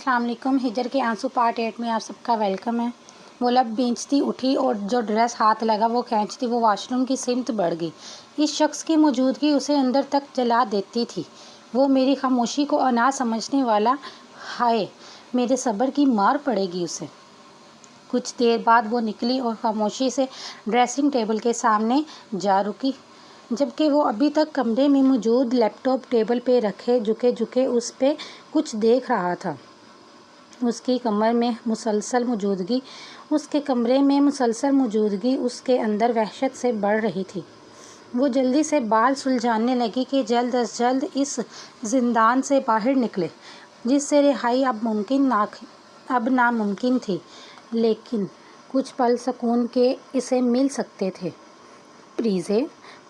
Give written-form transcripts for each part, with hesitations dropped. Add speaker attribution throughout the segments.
Speaker 1: अस्सलाम वालेकुम। हिजर के आंसू पार्ट 8 में आप सबका वेलकम है। वो लब बेंचती उठी और जो ड्रेस हाथ लगा वो खींचती वो वॉशरूम की सिमत बढ़ गई। इस शख्स की मौजूदगी उसे अंदर तक जला देती थी। वो मेरी खामोशी को अना समझने वाला, हाय मेरे सब्र की मार पड़ेगी उसे। कुछ देर बाद वो निकली और खामोशी से ड्रेसिंग टेबल के सामने जा रुकी, जबकि वो अभी तक कमरे में मौजूद लैपटॉप टेबल पे रखे झुके झुके उस पे कुछ देख रहा था। उसके कमरे में मुसलसल मौजूदगी उसके अंदर वहशत से बढ़ रही थी। वो जल्दी से बाल सुलझाने लगी कि जल्द अज जल्द इस जिंदान से बाहर निकले, जिससे रिहाई अब नामुमकिन थी। लेकिन कुछ पल सुकून के इसे मिल सकते थे। प्लीज़े,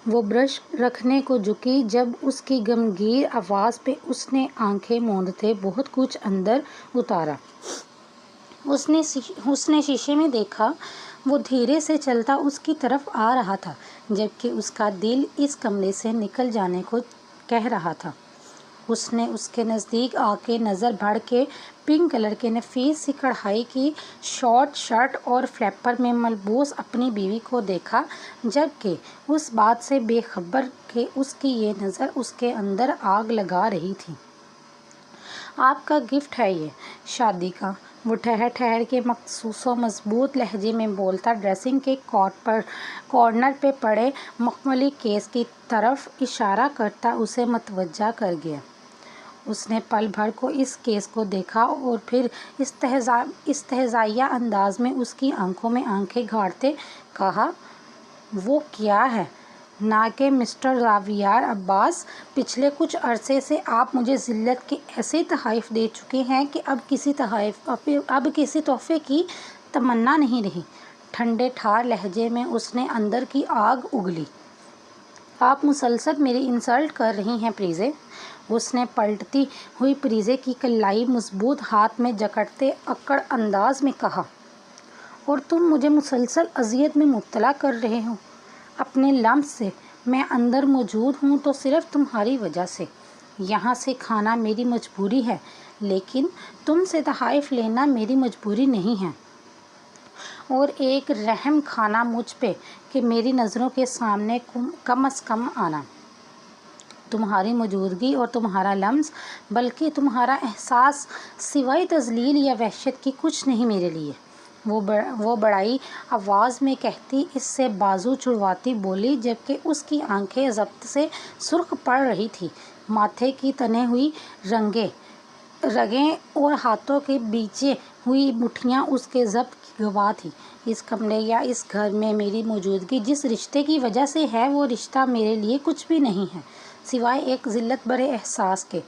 Speaker 1: वो ब्रश रखने को झुकी जब उसकी गमगीन आवाज़ पे उसने आंखें मूंदते बहुत कुछ अंदर उतारा। उसने शीशे में देखा, वो धीरे से चलता उसकी तरफ आ रहा था, जबकि उसका दिल इस कमरे से निकल जाने को कह रहा था। उसने उसके नज़दीक आके नज़र भर के पिंक कलर के नफीस सी कढ़ाई की शॉर्ट शर्ट और फ्लैपर में मलबूस अपनी बीवी को देखा, जबकि उस बात से बेखबर कि उसकी ये नज़र उसके अंदर आग लगा रही थी। आपका गिफ्ट है ये शादी का, वो ठहर के मखसूस व मजबूत लहजे में बोलता ड्रेसिंग के कॉर्नर पे पड़े मखमली केस की तरफ इशारा करता उसे मतवज्जा कर गया। उसने पल भर को इस केस को देखा और फिर इस्तेहज़ाइया अंदाज में उसकी आंखों में आंखें गाड़ते कहा, वो क्या है ना कि मिस्टर ज़ावियर अब्बास, पिछले कुछ अरसे से आप मुझे ज़िल्लत के ऐसे तोहफ़े दे चुके हैं कि अब किसी तोहफ़े की तमन्ना नहीं रही। ठंडे ठार लहजे में उसने अंदर की आग उगली। आप मुसलसल मेरी इंसल्ट कर रही हैं प्रीज़े, उसने पलटती हुई प्रीज़े की कलाई मजबूत हाथ में जकड़ते अक्कड़ अंदाज में कहा, और तुम मुझे मुसलसल अजियत में मुब्तला कर रहे हो अपने लम्स से। मैं अंदर मौजूद हूँ तो सिर्फ तुम्हारी वजह से। यहाँ से खाना मेरी मजबूरी है, लेकिन तुमसे तोहफ़े लेना मेरी मजबूरी नहीं है। और एक रहम खाना मुझ पे कि मेरी नज़रों के सामने कम अज़ कम आना। तुम्हारी मौजूदगी और तुम्हारा लम्स, बल्कि तुम्हारा एहसास सिवाय तज़लील या वहशत की कुछ नहीं मेरे लिए। वो बड़ाई आवाज़ में कहती इससे बाजू छुड़वाती बोली, जबकि उसकी आंखें ज़ब्त से सुर्ख पड़ रही थी। माथे की तने हुई रगें और हाथों के बीचे हुई मुट्ठियाँ उसके ज़ब्त की गवाह थी। इस कमरे या इस घर में मेरी मौजूदगी जिस रिश्ते की वजह से है, वो रिश्ता मेरे लिए कुछ भी नहीं है सिवाय एक ज़िल्लत भरे एहसास के।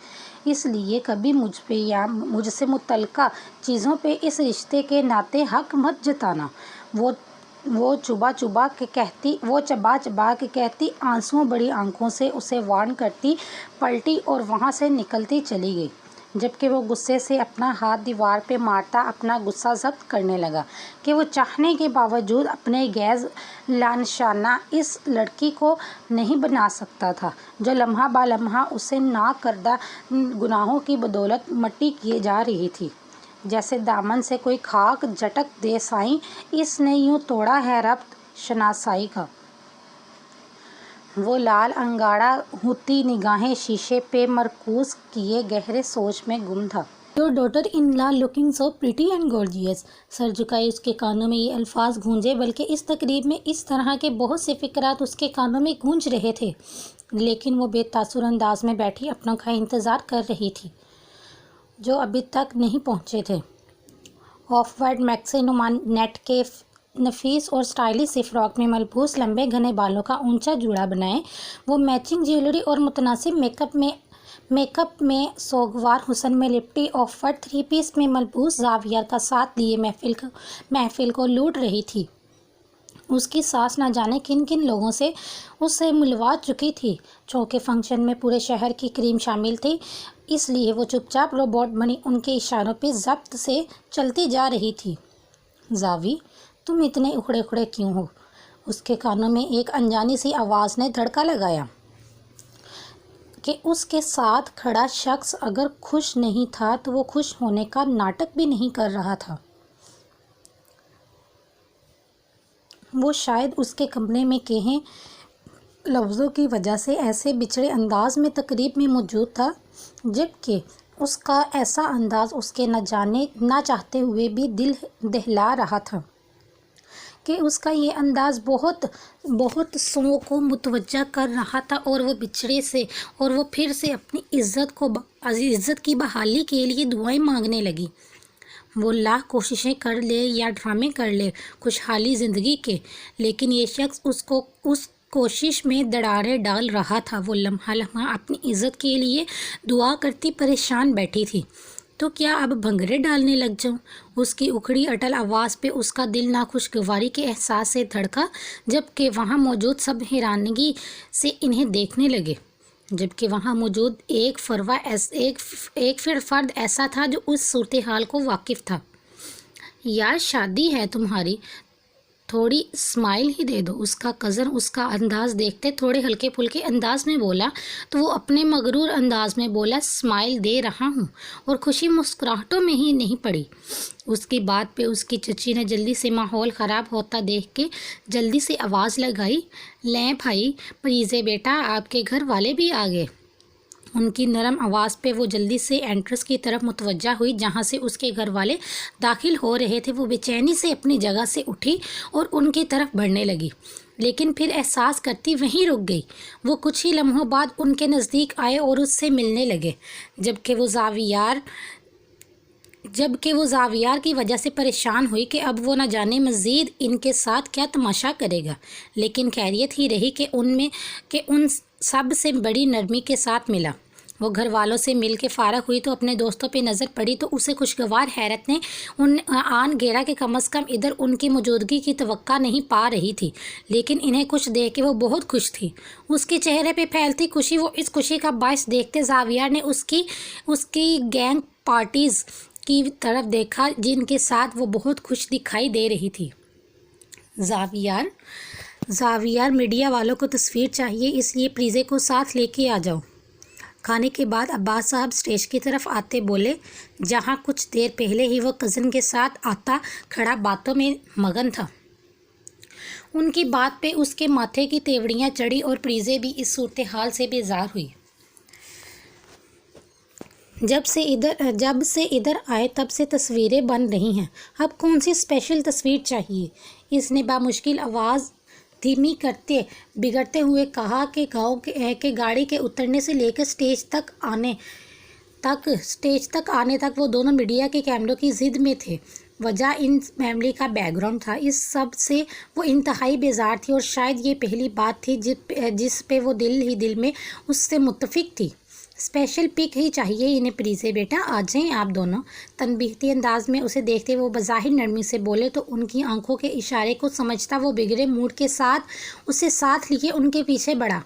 Speaker 1: इसलिए कभी मुझ पे या मुझसे मुतल्लिका चीज़ों पे इस रिश्ते के नाते हक मत जताना। वो चबा चबा के कहती आंसुओं बड़ी आंखों से उसे वार्न करती पलटी और वहाँ से निकलती चली गई, जबकि वो गुस्से से अपना हाथ दीवार पे मारता अपना गुस्सा ज़ब्त करने लगा कि वो चाहने के बावजूद अपने गैज़ लानशाना इस लड़की को नहीं बना सकता था, जो लम्हा बा लम्हा उसे ना करदा गुनाहों की बदौलत मट्टी किए जा रही थी। जैसे दामन से कोई खाक झटक दे साईं, इसने यूँ तोड़ा है रब्त शनासाई का। वो लाल अंगारा होती निगाहें शीशे पे मरकूज किए गहरे सोच में गुम था। Your daughter in law looking so pretty and gorgeous. Sir झुकाए उसके कानों में ये अल्फाज गूंजे, बल्कि इस तकरीब में इस तरह के बहुत से फ़िक्रात उसके कानों में गूंज रहे थे। लेकिन वो बेतासुर अंदाज में बैठी अपनों का इंतज़ार कर रही थी, जो अभी तक नहीं पहुँचे थे। ऑफ वाइट मैक्सी नेट के नफीस और स्टाइलिश सी फ्रॉक में मलबूस लंबे घने बालों का ऊंचा जूड़ा बनाए, वो मैचिंग ज्वेलरी और मुतनासिब मेकअप में सोगवार हुस्न में लिपटी ऑफ वाइट 3 पीस में मलबूस ज़ावियर का साथ लिए महफिल को लूट रही थी। उसकी सास ना जाने किन किन लोगों से उससे मिलवा चुकी थी। चौके फंक्शन में पूरे शहर की क्रीम शामिल थी, इसलिए वो चुपचाप रोबोट बनी उनके इशारों पे ज़ब्त से चलती जा रही थी। ज़ावी, तुम इतने उखड़े उखड़े क्यों हो? उसके कानों में एक अनजानी सी आवाज़ ने धड़का लगाया। کہ اس کے ساتھ کھڑا شخص اگر خوش نہیں تھا تو وہ خوش ہونے کا ناٹک بھی نہیں کر رہا تھا۔ وہ شاید اس کے کمرے میں کہیں لفظوں کی وجہ سے ایسے بچھڑے انداز میں تقریب میں موجود تھا، جبکہ اس کا ایسا انداز اس کے نہ چاہتے ہوئے بھی دل دہلا رہا تھا کہ اس کا یہ انداز بہت سو کو متوجہ کر رہا تھا، اور وہ بچھڑے سے اور وہ پھر سے اپنی عزت کی بحالی کے لیے دعائیں مانگنے لگی۔ وہ لاکھ کوششیں کر لے یا ڈرامے کر لے خوشحالی زندگی کے، لیکن یہ شخص اس کوشش میں دراڑیں ڈال رہا تھا۔ وہ لمحہ لمحہ اپنی عزت کے لیے دعا کرتی پریشان بیٹھی تھی۔ تو کیا اب بھنگرے ڈالنے لگ جاؤں؟ اس کی اکھڑی اٹل آواز پہ اس کا دل ناخوشگواری کے احساس سے دھڑکا، جبکہ وہاں موجود سب حیرانگی سے انہیں دیکھنے لگے، جبکہ وہاں موجود ایک فرد ایسا تھا جو اس صورتحال کو واقف تھا۔ یار شادی ہے تمہاری، تھوڑی اسمائل ہی دے دو۔ اس کا کزن اس کا انداز دیکھتے تھوڑے ہلکے پھلکے انداز میں بولا تو وہ اپنے مغرور انداز میں بولا، اسمائل دے رہا ہوں، اور خوشی مسکراہٹوں میں ہی نہیں پڑی۔ اس کی بات پہ اس کی چچی نے جلدی سے ماحول خراب ہوتا دیکھ کے جلدی سے آواز لگائی، لیں بھائی پریزے بیٹا، آپ کے گھر والے بھی آ گئے۔ ان کی نرم آواز پہ وہ جلدی سے انٹرس کی طرف متوجہ ہوئی جہاں سے اس کے گھر والے داخل ہو رہے تھے۔ وہ بے چینی سے اپنی جگہ سے اٹھی اور ان کی طرف بڑھنے لگی، لیکن پھر احساس کرتی وہیں رک گئی۔ وہ کچھ ہی لمحوں بعد ان کے نزدیک آئے اور اس سے ملنے لگے، جبکہ وہ زاویار کی وجہ سے پریشان ہوئی کہ اب وہ نہ جانے مزید ان کے ساتھ کیا تماشا کرے گا، لیکن خیریت ہی رہی کہ ان سب سے بڑی نرمی کے ساتھ ملا۔ وہ گھر والوں سے مل کے فارغ ہوئی تو اپنے دوستوں پہ نظر پڑی تو اسے خوشگوار حیرت نے آن گھیرا کہ کم از کم ادھر ان کی موجودگی کی توقع نہیں پا رہی تھی، لیکن انہیں کچھ دیکھ کے وہ بہت خوش تھی۔ اس کے چہرے پہ پھیلتی خوشی، وہ اس خوشی کا باعث دیکھتے زاویار نے اس کی گینگ پارٹیز کی طرف دیکھا جن کے ساتھ وہ بہت خوش دکھائی دے رہی تھی۔ زاویار میڈیا والوں کو تصویر چاہیے، اس لیے پریزے کو ساتھ لے کے آ جاؤ۔ کھانے کے بعد عباس صاحب اسٹیج کی طرف آتے بولے، جہاں کچھ دیر پہلے ہی وہ کزن کے ساتھ آتا کھڑا باتوں میں مگن تھا۔ ان کی بات پہ اس کے ماتھے کی تیوڑیاں چڑھی اور پریزے بھی اس صورتحال سے بیزار ہوئی۔ جب سے ادھر آئے تب سے تصویریں بن رہی ہیں، اب کون سی اسپیشل تصویر چاہیے؟ اس نے بامشکل آواز دھیمی کرتے بگڑتے ہوئے کہا کہ گاڑی کے اترنے سے لے کر اسٹیج تک آنے تک وہ دونوں میڈیا کے کیمروں کی زد میں تھے۔ وجہ ان فیملی کا بیک گراؤنڈ تھا۔ اس سب سے وہ انتہائی بیزار تھی اور شاید یہ پہلی بات تھی جس پہ وہ دل ہی دل میں اس سے متفق تھی۔ اسپیشل پک ہی چاہیے انہیں پریزے بیٹا، آ جائیں آپ دونوں۔ تنبیہتی انداز میں اسے دیکھتے وہ بظاہر نرمی سے بولے تو ان کی آنکھوں کے اشارے کو سمجھتا وہ بگڑے موڈ کے ساتھ اسے ساتھ لیے ان کے پیچھے بڑھا۔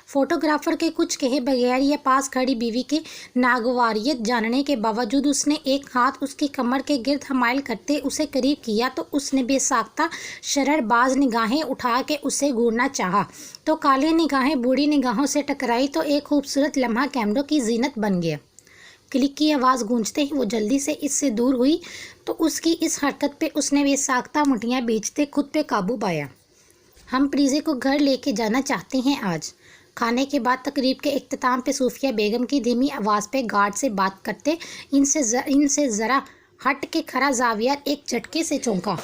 Speaker 1: فوٹوگرافر کے کچھ کہے بغیر یا پاس کھڑی بیوی کی ناگواریت جاننے کے باوجود اس نے ایک ہاتھ اس کی کمر کے گرد حمائل کرتے اسے قریب کیا تو اس نے بے ساختہ شرر باز نگاہیں اٹھا کے اسے گھورنا چاہا تو کالے نگاہیں بوڑھی نگاہوں سے ٹکرائی تو ایک خوبصورت لمحہ کیمروں کی زینت بن گیا۔ کلک کی آواز گونجتے ہی وہ جلدی سے اس سے دور ہوئی تو اس کی اس حرکت پہ اس نے بے ساختہ مٹھیاں بیچتے خود پہ قابو پایا۔ ہم پریزے کو گھر لے کے جانا چاہتے ہیں آج۔ کھانے کے بعد تقریب کے اختتام پہ صوفیہ بیگم کی دھیمی آواز پہ گارڈ سے بات کرتے ان سے ذرا ہٹ کے کھڑا زاویار ایک جھٹکے سے چونکا۔